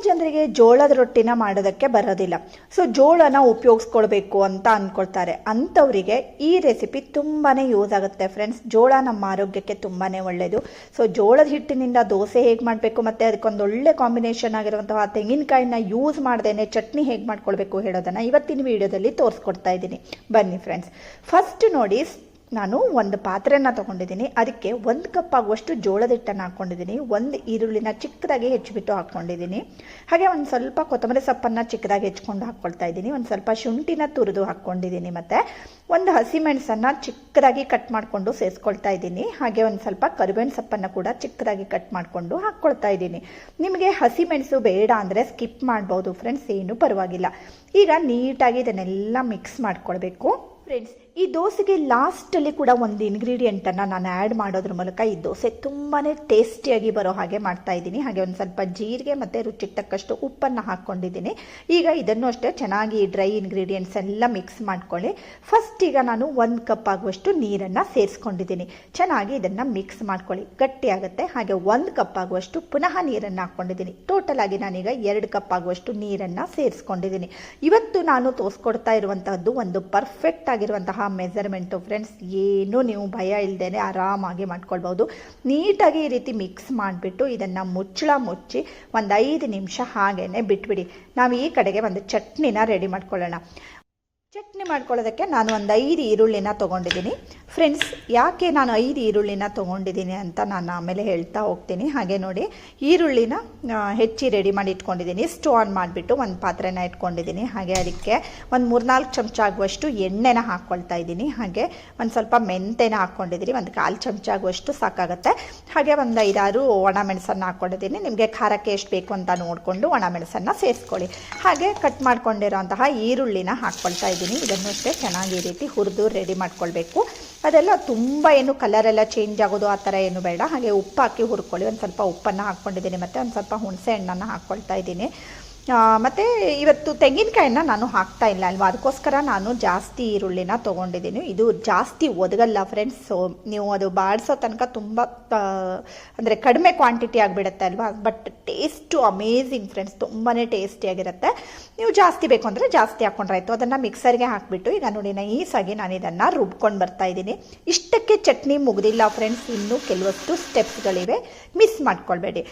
ಜನರಿಗೆ ಜೋಳದ ರೊಟ್ಟಿನ ಮಾಡೋದಕ್ಕೆ ಬರೋದಿಲ್ಲ. ಸೊ ಜೋಳನ ಉಪಯೋಗಿಸ್ಕೊಳ್ಬೇಕು ಅಂತ ಅಂದ್ಕೊಳ್ತಾರೆ. ಅಂಥವರಿಗೆ ಈ ರೆಸಿಪಿ ತುಂಬಾ ಯೂಸ್ ಆಗುತ್ತೆ ಫ್ರೆಂಡ್ಸ್. ಜೋಳ ನಮ್ಮ ಆರೋಗ್ಯಕ್ಕೆ ತುಂಬಾ ಒಳ್ಳೆಯದು. ಸೊ ಜೋಳದ ಹಿಟ್ಟಿನಿಂದ ದೋಸೆ ಹೇಗೆ ಮಾಡಬೇಕು ಮತ್ತು ಅದಕ್ಕೊಂದು ಒಳ್ಳೆ ಕಾಂಬಿನೇಷನ್ ಆಗಿರುವಂತಹ ತೆಂಗಿನಕಾಯಿನ ಯೂಸ್ ಮಾಡ್ದೇನೆ ಚಟ್ನಿ ಹೇಗೆ ಮಾಡ್ಕೊಳ್ಬೇಕು ಹೇಳೋದನ್ನು ಇವತ್ತಿನ ವಿಡಿಯೋದಲ್ಲಿ ತೋರಿಸ್ಕೊಡ್ತಾ ಇದ್ದೀನಿ. ಬನ್ನಿ ಫ್ರೆಂಡ್ಸ್. ಫಸ್ಟ್ ನೋಡಿ, ನಾನು ಒಂದು ಪಾತ್ರೆನ ತೊಗೊಂಡಿದ್ದೀನಿ. ಅದಕ್ಕೆ 1 ಕಪ್ ಆಗುವಷ್ಟು ಜೋಳದ ಹಿಟ್ಟನ್ನು ಹಾಕ್ಕೊಂಡಿದ್ದೀನಿ. 1 ಈರುಳ್ಳಿನ ಚಿಕ್ಕದಾಗಿ ಹೆಚ್ಚಿಬಿಟ್ಟು ಹಾಕ್ಕೊಂಡಿದ್ದೀನಿ. ಹಾಗೆ ಒಂದು ಸ್ವಲ್ಪ ಕೊತ್ತಂಬರಿ ಸೊಪ್ಪನ್ನು ಚಿಕ್ಕದಾಗಿ ಹೆಚ್ಕೊಂಡು ಹಾಕ್ಕೊಳ್ತಾ ಇದ್ದೀನಿ. ಒಂದು ಸ್ವಲ್ಪ ಶುಂಠಿನ ತುರಿದು ಹಾಕ್ಕೊಂಡಿದ್ದೀನಿ. ಮತ್ತು ಒಂದು ಹಸಿಮೆಣಸನ್ನು ಚಿಕ್ಕದಾಗಿ ಕಟ್ ಮಾಡಿಕೊಂಡು ಸೇರಿಸ್ಕೊಳ್ತಾ ಇದ್ದೀನಿ. ಹಾಗೆ ಒಂದು ಸ್ವಲ್ಪ ಕರಿಬೇವಿನ ಸೊಪ್ಪನ್ನು ಕೂಡ ಚಿಕ್ಕದಾಗಿ ಕಟ್ ಮಾಡಿಕೊಂಡು ಹಾಕ್ಕೊಳ್ತಾ ಇದ್ದೀನಿ. ನಿಮಗೆ ಹಸಿಮೆಣಸು ಬೇಡ ಅಂದರೆ ಸ್ಕಿಪ್ ಮಾಡ್ಬೋದು ಫ್ರೆಂಡ್ಸ್, ಏನೂ ಪರವಾಗಿಲ್ಲ. ಈಗ ನೀಟಾಗಿ ಇದನ್ನೆಲ್ಲ ಮಿಕ್ಸ್ ಮಾಡ್ಕೊಳ್ಬೇಕು ಫ್ರೆಂಡ್ಸ್. ಈ ದೋಸೆಗೆ ಲಾಸ್ಟಲ್ಲಿ ಕೂಡ ಒಂದು ಇಂಗ್ರೀಡಿಯೆಂಟನ್ನು ನಾನು ಆ್ಯಡ್ ಮಾಡೋದ್ರ ಮೂಲಕ ಈ ದೋಸೆ ತುಂಬಾ ಟೇಸ್ಟಿಯಾಗಿ ಬರೋ ಹಾಗೆ ಮಾಡ್ತಾ ಇದ್ದೀನಿ. ಹಾಗೆ ಒಂದು ಸ್ವಲ್ಪ ಜೀರಿಗೆ ಮತ್ತು ರುಚಿಗೆ ತಕ್ಕಷ್ಟು ಉಪ್ಪನ್ನು ಹಾಕ್ಕೊಂಡಿದ್ದೀನಿ. ಈಗ ಇದನ್ನು ಅಷ್ಟೇ ಚೆನ್ನಾಗಿ ಡ್ರೈ ಇಂಗ್ರೀಡಿಯೆಂಟ್ಸ್ ಎಲ್ಲ ಮಿಕ್ಸ್ ಮಾಡ್ಕೊಳ್ಳಿ. ಫಸ್ಟ್ ಈಗ ನಾನು 1 ಕಪ್ ಆಗುವಷ್ಟು ನೀರನ್ನು ಸೇರಿಸ್ಕೊಂಡಿದ್ದೀನಿ. ಚೆನ್ನಾಗಿ ಇದನ್ನು ಮಿಕ್ಸ್ ಮಾಡ್ಕೊಳ್ಳಿ, ಗಟ್ಟಿಯಾಗುತ್ತೆ. ಹಾಗೆ 1 ಕಪ್ ಆಗುವಷ್ಟು ಪುನಃ ನೀರನ್ನು ಹಾಕ್ಕೊಂಡಿದ್ದೀನಿ. ಟೋಟಲ್ ಆಗಿ ನಾನೀಗ 2 ಕಪ್ ಆಗುವಷ್ಟು ನೀರನ್ನು ಸೇರಿಸ್ಕೊಂಡಿದ್ದೀನಿ. ಇವತ್ತು ನಾನು ತೋರಿಸ್ಕೊಡ್ತಾ ಇರುವಂತಹದ್ದು ಒಂದು ಪರ್ಫೆಕ್ಟ್ ಆಗಿರುವಂತಹ ಮೆಜರ್ಮೆಂಟು ಫ್ರೆಂಡ್ಸ್. ಏನು ನೀವು ಭಯ ಇಲ್ಲದೇನೆ ಆರಾಮಾಗಿ ಮಾಡ್ಕೊಳ್ಬೋದು. ನೀಟಾಗಿ ಈ ರೀತಿ ಮಿಕ್ಸ್ ಮಾಡಿಬಿಟ್ಟು ಇದನ್ನು ಮುಚ್ಚಿ ಒಂದು 5 ನಿಮಿಷ ಹಾಗೇನೆ ಬಿಟ್ಬಿಡಿ. ನಾವು ಈ ಕಡೆಗೆ ಒಂದು ಚಟ್ನಿನ ರೆಡಿ ಮಾಡ್ಕೊಳ್ಳೋಣ. ಚಟ್ನಿ ಮಾಡ್ಕೊಳ್ಳೋದಕ್ಕೆ ನಾನು ಒಂದು 5 ಈರುಳ್ಳಿನ ತೊಗೊಂಡಿದ್ದೀನಿ ಫ್ರೆಂಡ್ಸ್. ಯಾಕೆ ನಾನು 5 ಈರುಳ್ಳಿನ ತೊಗೊಂಡಿದ್ದೀನಿ ಅಂತ ನಾನು ಆಮೇಲೆ ಹೇಳ್ತಾ ಹೋಗ್ತೀನಿ. ಹಾಗೆ ನೋಡಿ, ಈರುಳ್ಳಿನ ಹೆಚ್ಚಿ ರೆಡಿ ಮಾಡಿ ಇಟ್ಕೊಂಡಿದ್ದೀನಿ. ಸ್ಟವ್ ಆನ್ ಮಾಡಿಬಿಟ್ಟು ಒಂದು ಪಾತ್ರೆನ ಇಟ್ಕೊಂಡಿದ್ದೀನಿ. ಹಾಗೆ ಅದಕ್ಕೆ ಒಂದು 3-4 ಚಮಚ ಆಗುವಷ್ಟು ಎಣ್ಣೆನ ಹಾಕ್ಕೊಳ್ತಾ ಇದ್ದೀನಿ. ಹಾಗೆ ಒಂದು ಸ್ವಲ್ಪ ಮೆಂತೆನ ಹಾಕ್ಕೊಂಡಿದ್ದೀನಿ. ಒಂದು 1/4 ಚಮಚ ಆಗುವಷ್ಟು ಸಾಕಾಗುತ್ತೆ. ಹಾಗೆ ಒಂದು 5-6 ಒಣಮೆಣಸನ್ನು ಹಾಕ್ಕೊಂಡಿದ್ದೀನಿ. ನಿಮಗೆ ಖಾರಕ್ಕೆ ಎಷ್ಟು ಬೇಕು ಅಂತ ನೋಡಿಕೊಂಡು ಒಣಮೆಣಸನ್ನು ಸೇರಿಸ್ಕೊಳ್ಳಿ. ಹಾಗೆ ಕಟ್ ಮಾಡ್ಕೊಂಡಿರೋಂತಹ ಈರುಳ್ಳಿನ ಹಾಕ್ಕೊಳ್ತಾ ಇದ್ದೀನಿ. ಇದನ್ನು ಅಷ್ಟೇ ಚೆನ್ನಾಗಿ ಈ ರೀತಿ ಹುರಿದು ರೆಡಿ ಮಾಡ್ಕೊಳ್ಬೇಕು. ಅದೆಲ್ಲ ತುಂಬ ಏನು ಕಲರೆಲ್ಲ ಚೇಂಜ್ ಆಗೋದು ಆ ಥರ ಏನು ಬೇಡ. ಹಾಗೆ ಉಪ್ಪು ಹಾಕಿ ಹುರ್ಕೊಳ್ಳಿ. ಒಂದು ಸ್ವಲ್ಪ ಉಪ್ಪನ್ನು ಹಾಕ್ಕೊಂಡಿದ್ದೀನಿ. ಮತ್ತು ಒಂದು ಸ್ವಲ್ಪ ಹುಣಸೆ ಹಣ್ಣನ್ನು ಹಾಕ್ಕೊಳ್ತಾ ಇದ್ದೀನಿ. ಮತ್ತು ಇವತ್ತು ತೆಂಗಿನಕಾಯಿನ ನಾನು ಹಾಕ್ತಾ ಇಲ್ಲ ಅಲ್ವಾ, ಅದಕ್ಕೋಸ್ಕರ ನಾನು ಜಾಸ್ತಿ ಈರುಳ್ಳಿನ ತೊಗೊಂಡಿದ್ದೀನಿ. ಇದು ಜಾಸ್ತಿ ಒದಗಲ್ಲ ಫ್ರೆಂಡ್ಸ್. ಸೊ ನೀವು ಅದು ಬಾಡಿಸೋ ತನಕ ತುಂಬ ಅಂದರೆ ಕಡಿಮೆ ಕ್ವಾಂಟಿಟಿ ಆಗಿಬಿಡುತ್ತೆ ಅಲ್ವಾ. ಬಟ್ ಟೇಸ್ಟು ಅಮೇಝಿಂಗ್ ಫ್ರೆಂಡ್ಸ್, ತುಂಬಾ ಟೇಸ್ಟಿಯಾಗಿರುತ್ತೆ. ನೀವು ಜಾಸ್ತಿ ಬೇಕು ಅಂದರೆ ಜಾಸ್ತಿ ಹಾಕ್ಕೊಂಡ್ರಾಯ್ತು. ಅದನ್ನು ಮಿಕ್ಸರ್ಗೆ ಹಾಕಿಬಿಟ್ಟು ಈಗ ನೋಡಿ ನೈಸಾಗಿ ನಾನು ಇದನ್ನು ರುಬ್ಕೊಂಡು ಬರ್ತಾ ಇದ್ದೀನಿ. ಇಷ್ಟಕ್ಕೆ ಚಟ್ನಿ ಮುಗ್ದಿಲ್ಲ ಫ್ರೆಂಡ್ಸ್, ಇನ್ನೂ ಕೆಲವಷ್ಟು ಸ್ಟೆಪ್ಸ್ಗಳಿವೆ, ಮಿಸ್ ಮಾಡ್ಕೊಳ್ಬೇಡಿ.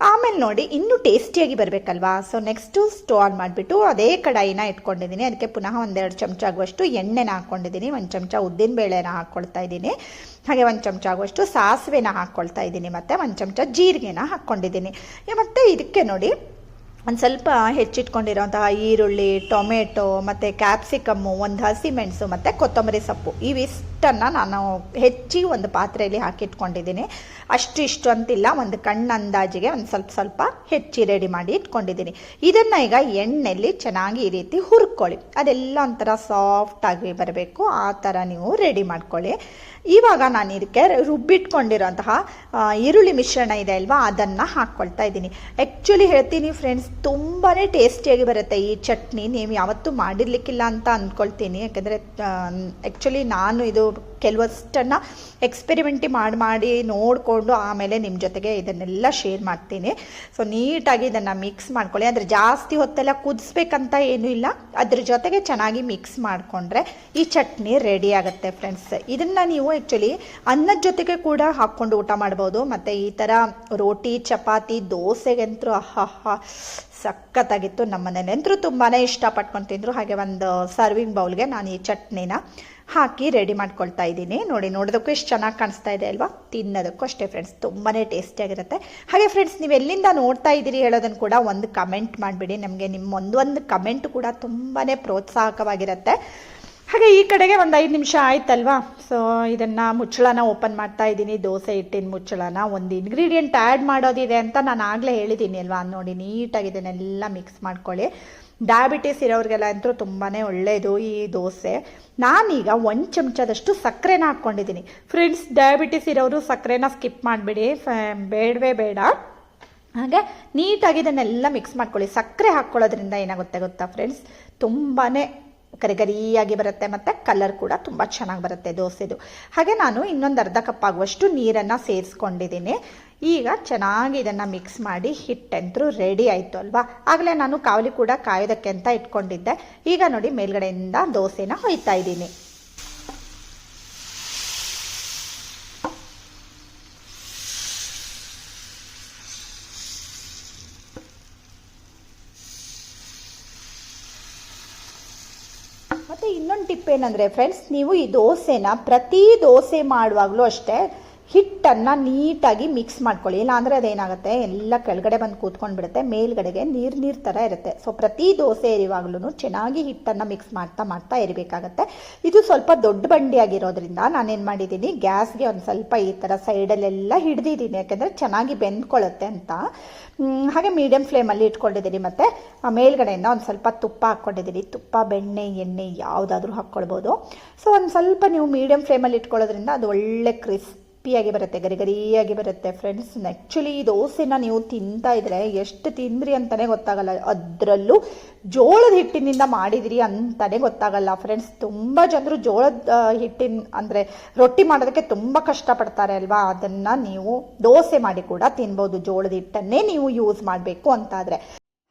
ಆಮೇಲೆ ನೋಡಿ, ಇನ್ನೂ ಟೇಸ್ಟಿಯಾಗಿ ಬರಬೇಕಲ್ವಾ. ಸೊ ನೆಕ್ಸ್ಟು ಸ್ಟವ್ ಆನ್ ಮಾಡಿಬಿಟ್ಟು ಅದೇ ಕಡಾಯಿನ ಇಟ್ಕೊಂಡಿದ್ದೀನಿ. ಅದಕ್ಕೆ ಪುನಃ 1-2 ಚಮಚ ಆಗುವಷ್ಟು ಎಣ್ಣೆನ ಹಾಕ್ಕೊಂಡಿದ್ದೀನಿ. 1 ಚಮಚ ಉದ್ದಿನಬೇಳೆನ ಹಾಕ್ಕೊಳ್ತಾ ಇದ್ದೀನಿ. ಹಾಗೆ 1 ಚಮಚ ಆಗುವಷ್ಟು ಸಾಸಿವೆನ ಹಾಕ್ಕೊಳ್ತಾ ಇದ್ದೀನಿ. ಮತ್ತು 1 ಚಮಚ ಜೀರಿಗೆನ ಹಾಕ್ಕೊಂಡಿದ್ದೀನಿ. ಮತ್ತು ಇದಕ್ಕೆ ನೋಡಿ ಒಂದು ಸ್ವಲ್ಪ ಹೆಚ್ಚಿಟ್ಕೊಂಡಿರೋಂತಹ ಈರುಳ್ಳಿ, ಟೊಮೆಟೊ ಮತ್ತು ಕ್ಯಾಪ್ಸಿಕಮ್ಮು, ಒಂದು ಹಸಿಮೆಣಸು ಮತ್ತು ಕೊತ್ತಂಬರಿ ಸೊಪ್ಪು ಇವಿಷ್ಟನ್ನು ನಾನು ಹೆಚ್ಚಿ ಒಂದು ಪಾತ್ರೆಯಲ್ಲಿ ಹಾಕಿಟ್ಕೊಂಡಿದ್ದೀನಿ. ಇಷ್ಟು ಅಂತಿಲ್ಲ, ಒಂದು ಕಣ್ಣು ಅಂದಾಜಿಗೆ ಒಂದು ಸ್ವಲ್ಪ ಹೆಚ್ಚಿ ರೆಡಿ ಮಾಡಿ ಇಟ್ಕೊಂಡಿದ್ದೀನಿ. ಇದನ್ನು ಈಗ ಎಣ್ಣೆಯಲ್ಲಿ ಚೆನ್ನಾಗಿ ಈ ರೀತಿ ಹುರ್ಕೊಳ್ಳಿ. ಅದೆಲ್ಲ ಒಂಥರ ಸಾಫ್ಟಾಗಿ ಬರಬೇಕು, ಆ ಥರ ನೀವು ರೆಡಿ ಮಾಡ್ಕೊಳ್ಳಿ. ಇವಾಗ ನಾನು ಇದಕ್ಕೆ ರುಬ್ಬಿಟ್ಕೊಂಡಿರೋಂತಹ ಈರುಳ್ಳಿ ಮಿಶ್ರಣ ಇದೆ ಅಲ್ವಾ, ಅದನ್ನು ಹಾಕ್ಕೊಳ್ತಾ ಇದ್ದೀನಿ. ಆ್ಯಕ್ಚುಲಿ ಹೇಳ್ತೀನಿ ಫ್ರೆಂಡ್ಸ್, ತುಂಬಾ ಟೇಸ್ಟಿಯಾಗಿ ಬರುತ್ತೆ ಈ ಚಟ್ನಿ. ನೀವು ಯಾವತ್ತೂ ಮಾಡಿರ್ಲಿಕ್ಕಿಲ್ಲ ಅಂತ ಅಂದ್ಕೊಳ್ತೀನಿ. ಯಾಕಂದರೆ ಆ್ಯಕ್ಚುಲಿ ನಾನು ಇದು ಕೆಲವಷ್ಟನ್ನು ಎಕ್ಸ್ಪೆರಿಮೆಂಟಿ ಮಾಡಿ ನೋಡಿಕೊಂಡು ಆಮೇಲೆ ನಿಮ್ಮ ಜೊತೆಗೆ ಇದನ್ನೆಲ್ಲ ಶೇರ್ ಮಾಡ್ತೀನಿ. ಸೊ ನೀಟಾಗಿ ಇದನ್ನು ಮಿಕ್ಸ್ ಮಾಡ್ಕೊಳ್ಳಿ. ಅಂದರೆ ಜಾಸ್ತಿ ಹೊತ್ತೆಲ್ಲ ಕುದಿಸ್ಬೇಕಂತ ಏನೂ ಇಲ್ಲ, ಅದ್ರ ಜೊತೆಗೆ ಚೆನ್ನಾಗಿ ಮಿಕ್ಸ್ ಮಾಡಿಕೊಂಡ್ರೆ ಈ ಚಟ್ನಿ ರೆಡಿ ಆಗುತ್ತೆ ಫ್ರೆಂಡ್ಸ್. ಇದನ್ನು ನೀವು ಆ್ಯಕ್ಚುಲಿ ಅನ್ನದ ಜೊತೆಗೆ ಕೂಡ ಹಾಕ್ಕೊಂಡು ಊಟ ಮಾಡ್ಬೋದು. ಮತ್ತು ಈ ಥರ ರೋಟಿ, ಚಪಾತಿ, ದೋಸೆಗಂತೂ ಸಖತ್ತಾಗಿತ್ತು. ನಮ್ಮ ಮನೇಲಂತರೂ ತುಂಬಾ ಇಷ್ಟಪಟ್ಕೊಂಡು ತಿಂದರು. ಹಾಗೆ ಒಂದು ಸರ್ವಿಂಗ್ ಬೌಲ್ಗೆ ನಾನು ಈ ಚಟ್ನಿನ ಹಾಕಿ ರೆಡಿ ಮಾಡ್ಕೊಳ್ತಾ ಇದ್ದೀನಿ. ನೋಡೋದಕ್ಕೂ ಎಷ್ಟು ಚೆನ್ನಾಗಿ ಕಾಣಿಸ್ತಾ ಇದೆ ಅಲ್ವಾ, ತಿನ್ನೋದಕ್ಕೂ ಅಷ್ಟೇ ಫ್ರೆಂಡ್ಸ್, ತುಂಬಾ ಟೇಸ್ಟಿಯಾಗಿರುತ್ತೆ. ಹಾಗೆ ಫ್ರೆಂಡ್ಸ್, ನೀವು ಎಲ್ಲಿಂದ ನೋಡ್ತಾ ಇದ್ದೀರಿ ಹೇಳೋದನ್ನು ಕೂಡ ಒಂದು ಕಮೆಂಟ್ ಮಾಡಿಬಿಡಿ. ನಮಗೆ ನಿಮ್ಮ ಒಂದು ಕಮೆಂಟ್ ಕೂಡ ತುಂಬಾ ಪ್ರೋತ್ಸಾಹಕವಾಗಿರುತ್ತೆ. ಹಾಗೆ ಈ ಕಡೆಗೆ ಒಂದು 5 ನಿಮಿಷ ಆಯ್ತಲ್ವಾ. ಸೊ ಇದನ್ನು ಮುಚ್ಚಳನ ಓಪನ್ ಮಾಡ್ತಾ ಇದ್ದೀನಿ. ದೋಸೆ ಹಿಟ್ಟಿನ ಮುಚ್ಚಳನ ಒಂದು ಇಂಗ್ರೀಡಿಯೆಂಟ್ ಆ್ಯಡ್ ಮಾಡೋದಿದೆ ಅಂತ ನಾನು ಆಗಲೇ ಹೇಳಿದ್ದೀನಿ ಅಲ್ವಾ. ನೋಡಿ ನೀಟಾಗಿ ಇದನ್ನೆಲ್ಲ ಮಿಕ್ಸ್ ಮಾಡ್ಕೊಳ್ಳಿ. ಡಯಾಬಿಟಿಸ್ ಇರೋರಿಗೆಲ್ಲ ಅಂತೂ ತುಂಬಾ ಒಳ್ಳೆಯದು ಈ ದೋಸೆ. ನಾನೀಗ 1 ಚಮಚದಷ್ಟು ಸಕ್ಕರೆನ ಹಾಕ್ಕೊಂಡಿದ್ದೀನಿ ಫ್ರೆಂಡ್ಸ್. ಡಯಾಬಿಟಿಸ್ ಇರೋರು ಸಕ್ಕರೆನ ಸ್ಕಿಪ್ ಮಾಡಿಬಿಡಿ, ಬೇಡವೇ ಬೇಡ. ಹಾಗೆ ನೀಟಾಗಿ ಇದನ್ನೆಲ್ಲ ಮಿಕ್ಸ್ ಮಾಡ್ಕೊಳ್ಳಿ. ಸಕ್ಕರೆ ಹಾಕ್ಕೊಳ್ಳೋದ್ರಿಂದ ಏನಾಗುತ್ತೆ ಗೊತ್ತಾ ಫ್ರೆಂಡ್ಸ್, ತುಂಬಾ ಗರಿಗರಿಯಾಗಿ ಬರುತ್ತೆ ಮತ್ತು ಕಲರ್ ಕೂಡ ತುಂಬ ಚೆನ್ನಾಗಿ ಬರುತ್ತೆ ದೋಸೆದು. ಹಾಗೆ ನಾನು ಇನ್ನೊಂದು ಅರ್ಧ ಕಪ್ ಆಗುವಷ್ಟು ನೀರನ್ನು ಸೇರಿಸ್ಕೊಂಡಿದ್ದೀನಿ. ಈಗ ಚೆನ್ನಾಗಿ ಇದನ್ನು ಮಿಕ್ಸ್ ಮಾಡಿ ಹಿಟ್ಟಂತರೂ ರೆಡಿ ಆಯಿತು ಅಲ್ವಾ. ಆಗಲೇ ನಾನು ಕಾವಲಿ ಕೂಡ ಕಾಯೋದಕ್ಕೆ ಅಂತ ಇಟ್ಕೊಂಡಿದ್ದೆ. ಈಗ ನೋಡಿ ಮೇಲ್ಗಡೆಯಿಂದ ದೋಸೆನ ಹೊಯ್ತಾ ಇದ್ದೀನಿ. ಮತ್ತು ಇನ್ನೊಂದು ಟಿಪ್ ಏನಂದರೆ ಫ್ರೆಂಡ್ಸ್, ನೀವು ಈ ದೋಸೆನ ಪ್ರತಿ ದೋಸೆ ಮಾಡುವಾಗಲೂ ಅಷ್ಟೇ ಹಿಟ್ಟನ್ನು ನೀಟಾಗಿ ಮಿಕ್ಸ್ ಮಾಡ್ಕೊಳ್ಳಿ. ಇಲ್ಲಾಂದರೆ ಅದೇನಾಗುತ್ತೆ, ಎಲ್ಲ ಕೆಳಗಡೆ ಬಂದು ಕೂತ್ಕೊಂಡು ಬಿಡುತ್ತೆ, ಮೇಲ್ಗಡೆಗೆ ನೀರು ಥರ ಇರುತ್ತೆ. ಸೊ ಪ್ರತಿ ದೋಸೆ ಇರುವಾಗ್ಲೂ ಚೆನ್ನಾಗಿ ಹಿಟ್ಟನ್ನು ಮಿಕ್ಸ್ ಮಾಡ್ತಾ ಇರಬೇಕಾಗತ್ತೆ. ಇದು ಸ್ವಲ್ಪ ದೊಡ್ಡ ಬಂಡಿ ಆಗಿರೋದ್ರಿಂದ ನಾನೇನು ಮಾಡಿದ್ದೀನಿ, ಗ್ಯಾಸ್ಗೆ ಒಂದು ಸ್ವಲ್ಪ ಈ ಥರ ಸೈಡಲ್ಲೆಲ್ಲ ಹಿಡ್ದಿದ್ದೀನಿ, ಯಾಕೆಂದರೆ ಚೆನ್ನಾಗಿ ಬೆಂದ್ಕೊಳ್ಳುತ್ತೆ ಅಂತ. ಹಾಗೆ ಮೀಡಿಯಮ್ ಫ್ಲೇಮಲ್ಲಿ ಇಟ್ಕೊಂಡಿದ್ದೀನಿ. ಮತ್ತು ಮೇಲ್ಗಡೆಯಿಂದ ಒಂದು ಸ್ವಲ್ಪ ತುಪ್ಪ ಹಾಕ್ಕೊಂಡಿದ್ದೀನಿ. ತುಪ್ಪ, ಬೆಣ್ಣೆ, ಎಣ್ಣೆ ಯಾವುದಾದ್ರೂ ಹಾಕ್ಕೊಳ್ಬೋದು. ಸೊ ಒಂದು ಸ್ವಲ್ಪ ನೀವು ಮೀಡಿಯಮ್ ಫ್ಲೇಮಲ್ಲಿ ಇಟ್ಕೊಳ್ಳೋದ್ರಿಂದ ಅದು ಒಳ್ಳೆ ಕ್ರಿಸ್ಪಿಯಾಗಿ ಬರುತ್ತೆ, ಗರಿಗರಿಯಾಗಿ ಬರುತ್ತೆ ಫ್ರೆಂಡ್ಸ್. ಆ್ಯಕ್ಚುಲಿ ಈ ದೋಸೆನ ನೀವು ತಿಂತಾ ಇದ್ರೆ ಎಷ್ಟು ತಿಂದ್ರಿ ಅಂತಲೇ ಗೊತ್ತಾಗಲ್ಲ. ಅದರಲ್ಲೂ ಜೋಳದ ಹಿಟ್ಟಿನಿಂದ ಮಾಡಿದಿರಿ ಅಂತಲೇ ಗೊತ್ತಾಗಲ್ಲ ಫ್ರೆಂಡ್ಸ್. ತುಂಬ ಜನರು ಜೋಳದ ಹಿಟ್ಟಿನ ಅಂದರೆ ರೊಟ್ಟಿ ಮಾಡೋದಕ್ಕೆ ತುಂಬ ಕಷ್ಟಪಡ್ತಾರೆ ಅಲ್ವಾ. ಅದನ್ನು ನೀವು ದೋಸೆ ಮಾಡಿ ಕೂಡ ತಿನ್ಬೋದು, ಜೋಳದ ಹಿಟ್ಟನ್ನೇ ನೀವು ಯೂಸ್ ಮಾಡಬೇಕು ಅಂತಾದರೆ.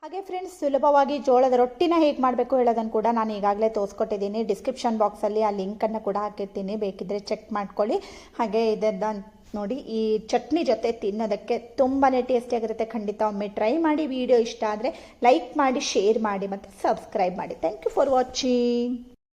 ಹಾಗೆ ಫ್ರೆಂಡ್ಸ್, ಸುಲಭವಾಗಿ ಜೋಳದ ರೊಟ್ಟಿನ ಹೇಗೆ ಮಾಡಬೇಕು ಹೇಳೋದನ್ನು ಕೂಡ ನಾನು ಈಗಾಗಲೇ ತೋರಿಸ್ಕೊಟ್ಟಿದ್ದೀನಿ. ಡಿಸ್ಕ್ರಿಪ್ಷನ್ ಬಾಕ್ಸಲ್ಲಿ ಆ ಲಿಂಕನ್ನು ಕೂಡ ಹಾಕಿರ್ತೀನಿ, ಬೇಕಿದ್ದರೆ ಚೆಕ್ ಮಾಡ್ಕೊಳ್ಳಿ. ಹಾಗೆ ಇದನ್ನು ನೋಡಿ, ಈ ಚಟ್ನಿ ಜೊತೆ ತಿನ್ನೋದಕ್ಕೆ ತುಂಬಾ ಟೇಸ್ಟಿಯಾಗಿರುತ್ತೆ. ಖಂಡಿತ ಒಮ್ಮೆ ಟ್ರೈ ಮಾಡಿ. ವಿಡಿಯೋ ಇಷ್ಟ ಆದರೆ ಲೈಕ್ ಮಾಡಿ, ಶೇರ್ ಮಾಡಿ ಮತ್ತು ಸಬ್ಸ್ಕ್ರೈಬ್ ಮಾಡಿ. Thank you for watching.